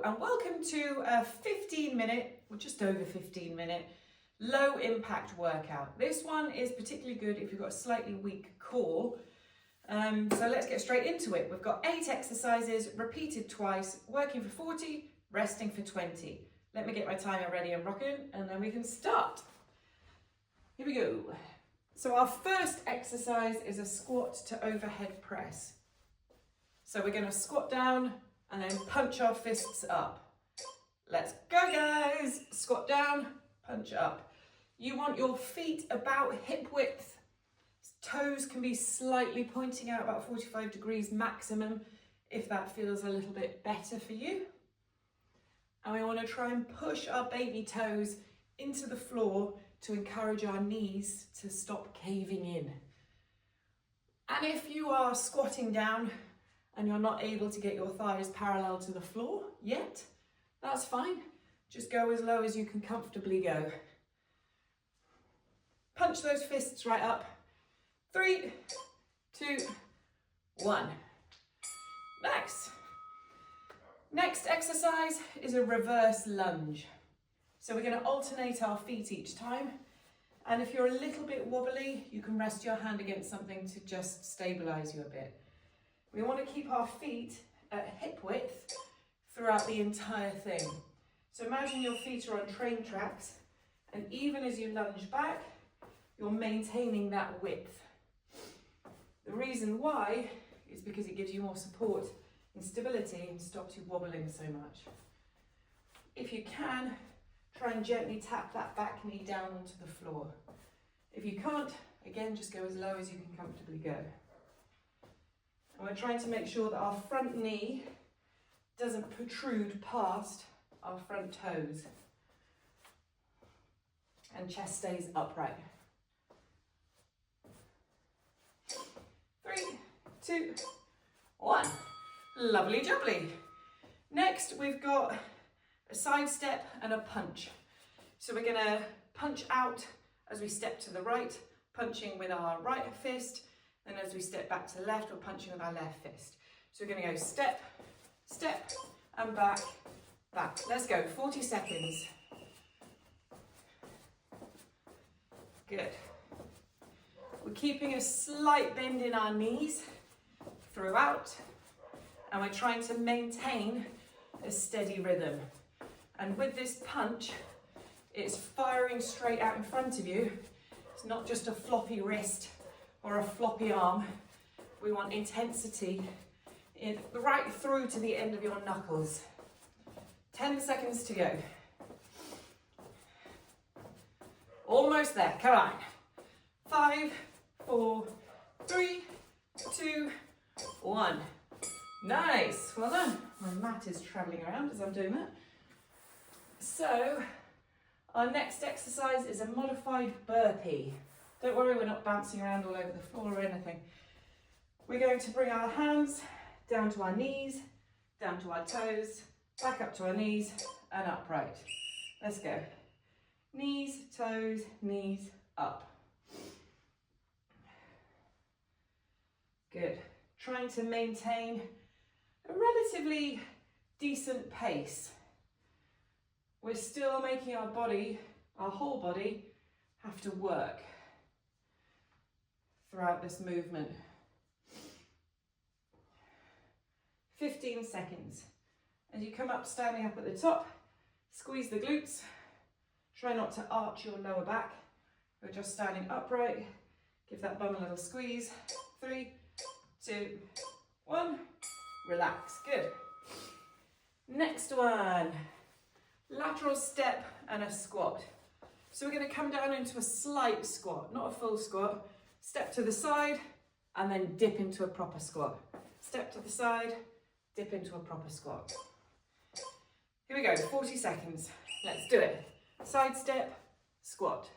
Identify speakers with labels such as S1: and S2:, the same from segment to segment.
S1: and welcome to a 15-minute, or just over 15-minute, low impact workout. This one is particularly good if you've got a slightly weak core. So let's get straight into it. We've got 8 exercises, repeated twice, working for 40, resting for 20. Let me get my timer ready and rocking, and then we can start. Here we go. So our first exercise is a squat to overhead press. So we're going to squat down and then punch our fists up. Let's go, guys. Squat down, punch up. You want your feet about hip width. Toes can be slightly pointing out, about 45 degrees maximum, if that feels a little bit better for you. And we want to try and push our baby toes into the floor to encourage our knees to stop caving in. And if you are squatting down and you're not able to get your thighs parallel to the floor yet, that's fine. Just go as low as you can comfortably go. Punch those fists right up. 3, 2, 1. Nice. Next exercise is a reverse lunge. So we're going to alternate our feet each time. And if you're a little bit wobbly, you can rest your hand against something to just stabilize you a bit. We want to keep our feet at hip width throughout the entire thing. So imagine your feet are on train tracks, and even as you lunge back, you're maintaining that width. The reason why is because it gives you more support and stability and stops you wobbling so much. If you can, try and gently tap that back knee down onto the floor. If you can't, again, just go as low as you can comfortably go. And we're trying to make sure that our front knee doesn't protrude past our front toes. And chest stays upright. 3, 2, 1. Lovely jubbly. Next, we've got a side step and a punch. So we're going to punch out as we step to the right, punching with our right fist. And as we step back to the left, we're punching with our left fist. So we're going to go step, step, and back, back. Let's go, 40 seconds. Good. We're keeping a slight bend in our knees throughout, and we're trying to maintain a steady rhythm. And with this punch, it's firing straight out in front of you. It's not just a floppy wrist or a floppy arm. We want intensity right through to the end of your knuckles. 10 seconds to go. Almost there, come on. 5, 4, 3, 2, 1. Nice, well done. My mat is traveling around as I'm doing that. So, our next exercise is a modified burpee. Don't worry, we're not bouncing around all over the floor or anything. We're going to bring our hands down to our knees, down to our toes, back up to our knees, and upright. Let's go. Knees, toes, knees, up. Good. Trying to maintain a relatively decent pace. We're still making our body, our whole body, have to work throughout this movement. 15 seconds. As you come up, standing up at the top, squeeze the glutes. Try not to arch your lower back. We're just standing upright. Give that bum a little squeeze. 3, 2, 1. Relax. Good. Next one. Lateral step and a squat. So we're going to come down into a slight squat, not a full squat. Step to the side and then dip into a proper squat. Step to the side, dip into a proper squat. Here we go, 40 seconds. Let's do it. Side step, squat.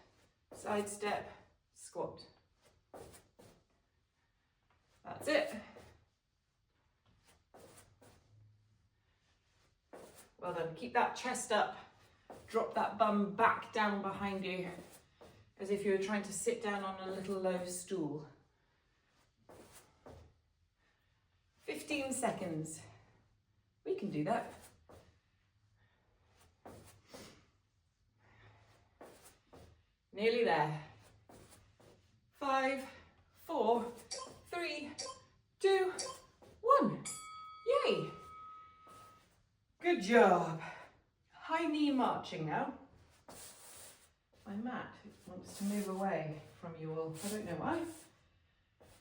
S1: Side step, squat. That's it. Well done. Keep that chest up. Drop that bum back down behind you, as if you were trying to sit down on a little low stool. 15 seconds. We can do that. Nearly there. 5, 4, 3, 2, 1. Yay! Good job. High knee marching now. My mat wants to move away from you all. I don't know why.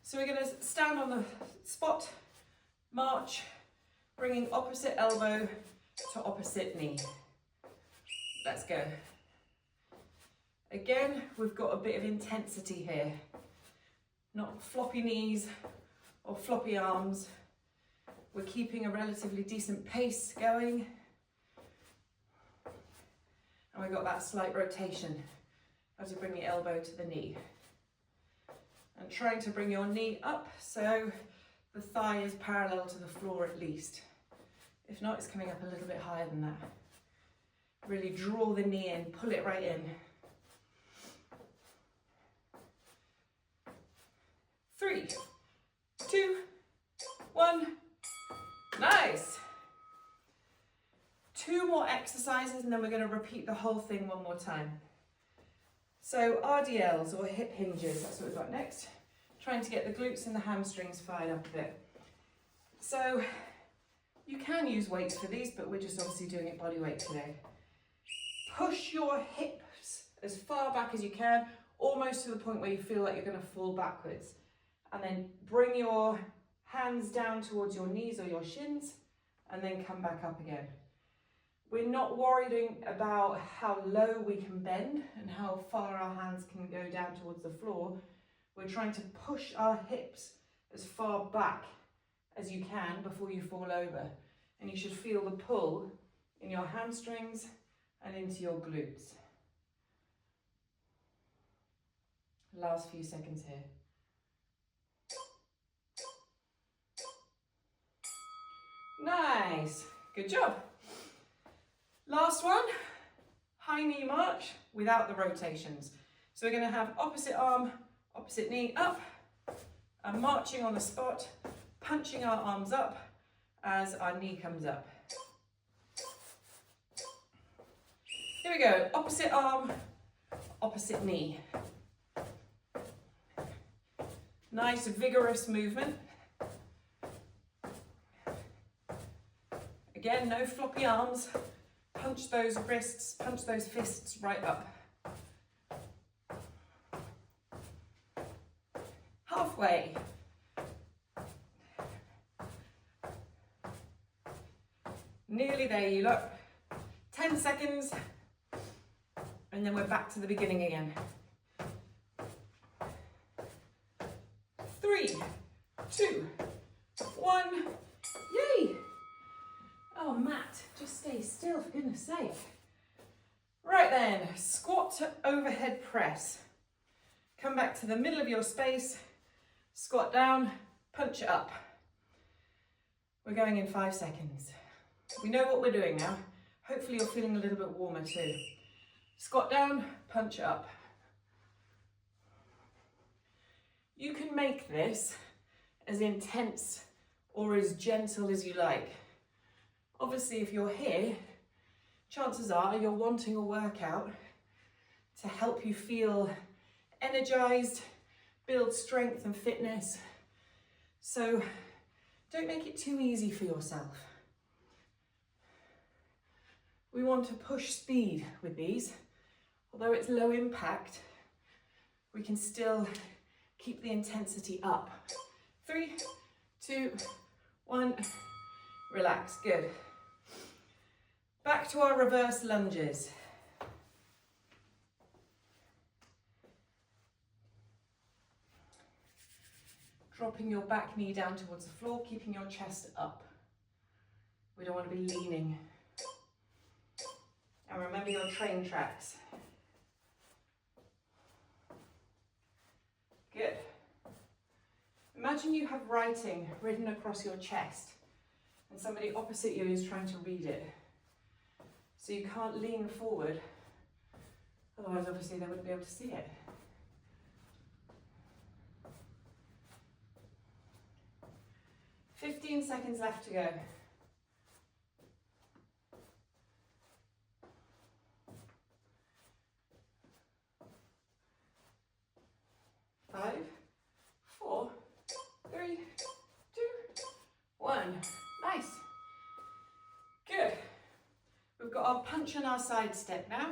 S1: So we're going to stand on the spot, march, bringing opposite elbow to opposite knee. Let's go. Again, we've got a bit of intensity here. Not floppy knees or floppy arms. We're keeping a relatively decent pace going. And we've got that slight rotation as you bring the elbow to the knee. And trying to bring your knee up so the thigh is parallel to the floor at least. If not, it's coming up a little bit higher than that. Really draw the knee in, pull it right in. 3, 2, 1. Nice. 2 more exercises and then we're going to repeat the whole thing one more time. So RDLs or hip hinges, that's what we've got next. Trying to get the glutes and the hamstrings fired up a bit. So you can use weights for these, but we're just obviously doing it body weight today. Push your hips as far back as you can, almost to the point where you feel like you're going to fall backwards. And then bring your hands down towards your knees or your shins, and then come back up again. We're not worrying about how low we can bend and how far our hands can go down towards the floor. We're trying to push our hips as far back as you can before you fall over. And you should feel the pull in your hamstrings and into your glutes. Last few seconds here. Nice, good job. Last one, high knee march without the rotations. So we're going to have opposite arm, opposite knee up, and marching on the spot, punching our arms up as our knee comes up. Here we go, opposite arm, opposite knee. Nice vigorous movement. Again, no floppy arms. Punch those wrists, punch those fists right up. Halfway. Nearly there, you look. 10 seconds. And then we're back to the beginning again. 3, 2, 1. Yay! Oh, Matt, just stay still, for goodness sake. Right then, squat to overhead press. Come back to the middle of your space, squat down, punch it up. We're going in 5 seconds. We know what we're doing now. Hopefully you're feeling a little bit warmer too. Squat down, punch it up. You can make this as intense or as gentle as you like. Obviously, if you're here, chances are you're wanting a workout to help you feel energized, build strength and fitness. So don't make it too easy for yourself. We want to push speed with these. Although it's low impact, we can still keep the intensity up. 3, 2, 1, relax, good. Back to our reverse lunges. Dropping your back knee down towards the floor, keeping your chest up. We don't want to be leaning. And remember your train tracks. Good. Imagine you have writing written across your chest and somebody opposite you is trying to read it. So you can't lean forward, otherwise obviously they wouldn't be able to see it. "15 seconds left to go. got our punch and our side step now.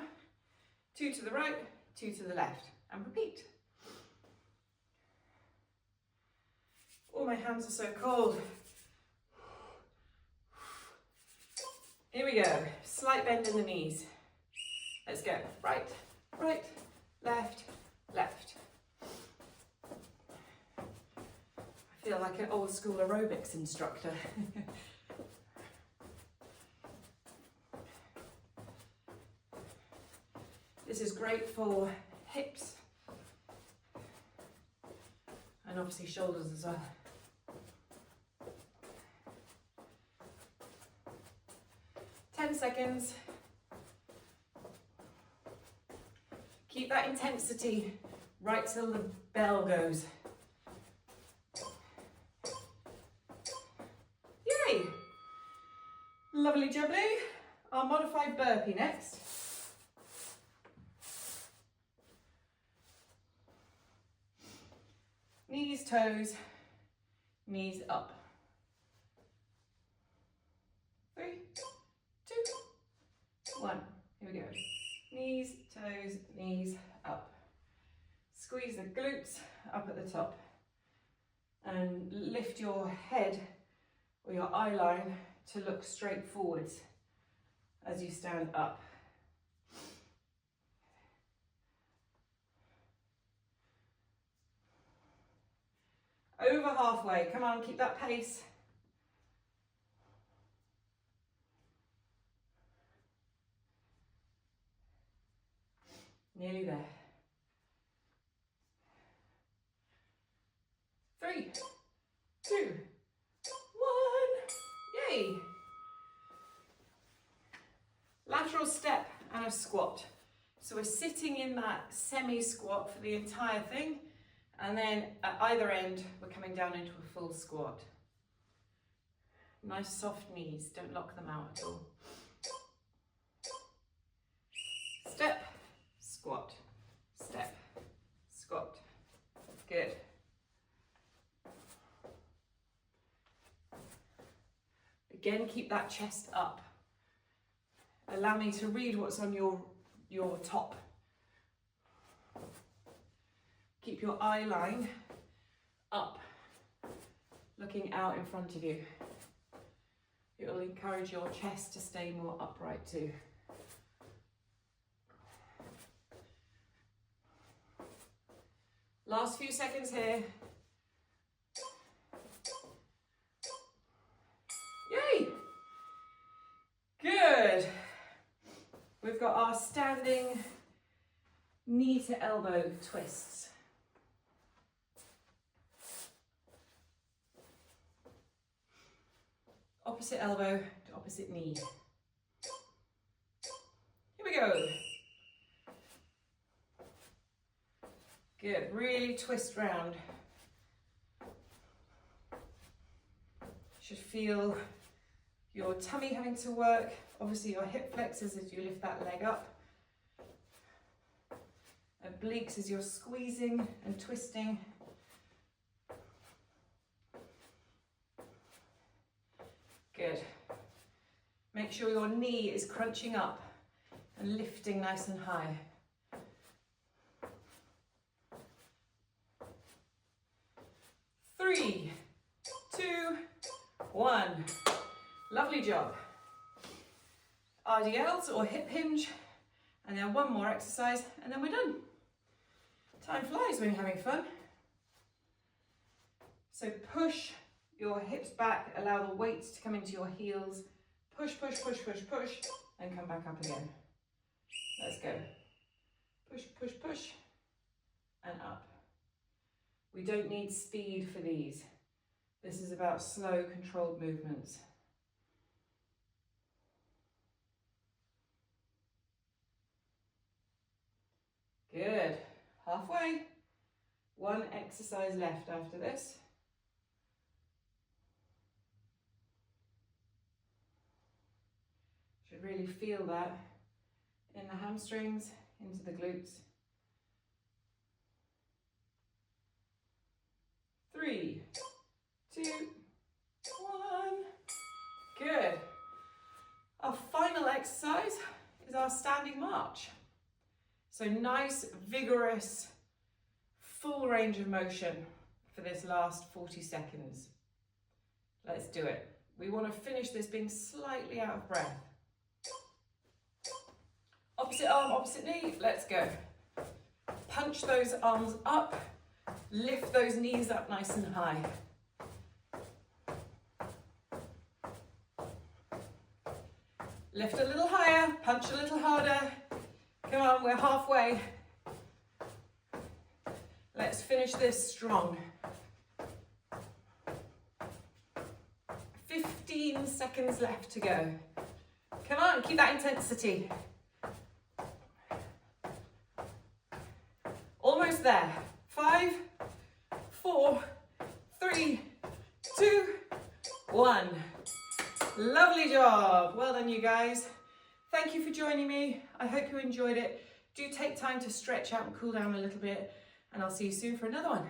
S1: 2 to the right, 2 to the left, and repeat. Oh, my hands are so cold. Here we go, slight bend in the knees. Let's go, right, right, left, left. I feel like an old school aerobics instructor. This is great for hips and obviously shoulders as well. Seconds. Keep that intensity right till the bell goes. Yay! Lovely jubbly. Our modified burpee next. Knees, toes, knees up. 3, 2, 1. Here we go. Knees, toes, knees up. Squeeze the glutes up at the top. And lift your head or your eye line to look straight forwards as you stand up. Over halfway. Come on, keep that pace. Nearly there. 3, 2, 1. Yay! Lateral step and a squat. So we're sitting in that semi-squat for the entire thing, and then at either end we're coming down into a full squat. Nice soft knees, don't lock them out at all. Step, squat, step, squat. Good. Again, keep that chest up. Allow me to read what's on your top. Keep your eye line up, looking out in front of you. It will encourage your chest to stay more upright too. Last few seconds here. Yay! Good. We've got our standing knee to elbow twists. Opposite elbow to opposite knee. Here we go. Good, really twist round. Should feel your tummy having to work, obviously your hip flexors as you lift that leg up. Obliques as you're squeezing and twisting. Good. Make sure your knee is crunching up and lifting nice and high. Three, 2, 1. Lovely job. RDLs or hip hinge, and then one more exercise, and then we're done. Time flies when you're having fun. So push your hips back, allow the weight to come into your heels. Push, push, push, push, push, and come back up again. Let's go. Push, push, push, and up. We don't need speed for these. This is about slow, controlled movements. Good. Halfway. One exercise left after this. Should really feel that in the hamstrings, into the glutes. 3, 2, 1. Good. Our final exercise exercise is our standing march. So nice, vigorous, full range of motion for this last 40 seconds. Let's do it. We want to finish this being slightly out of breath. Opposite arm, opposite knee, let's go. Punch those arms up, lift those knees up nice and high. Lift a little higher, punch a little harder. Come on, we're halfway. Let's finish this strong. 15 seconds left to go. Come on, keep that intensity. Almost there. 5, 4, 3, 2, 1. Lovely job. Well done, you guys. Thank you for joining me. I hope you enjoyed it. Do take time to stretch out and cool down a little bit, and I'll see you soon for another one.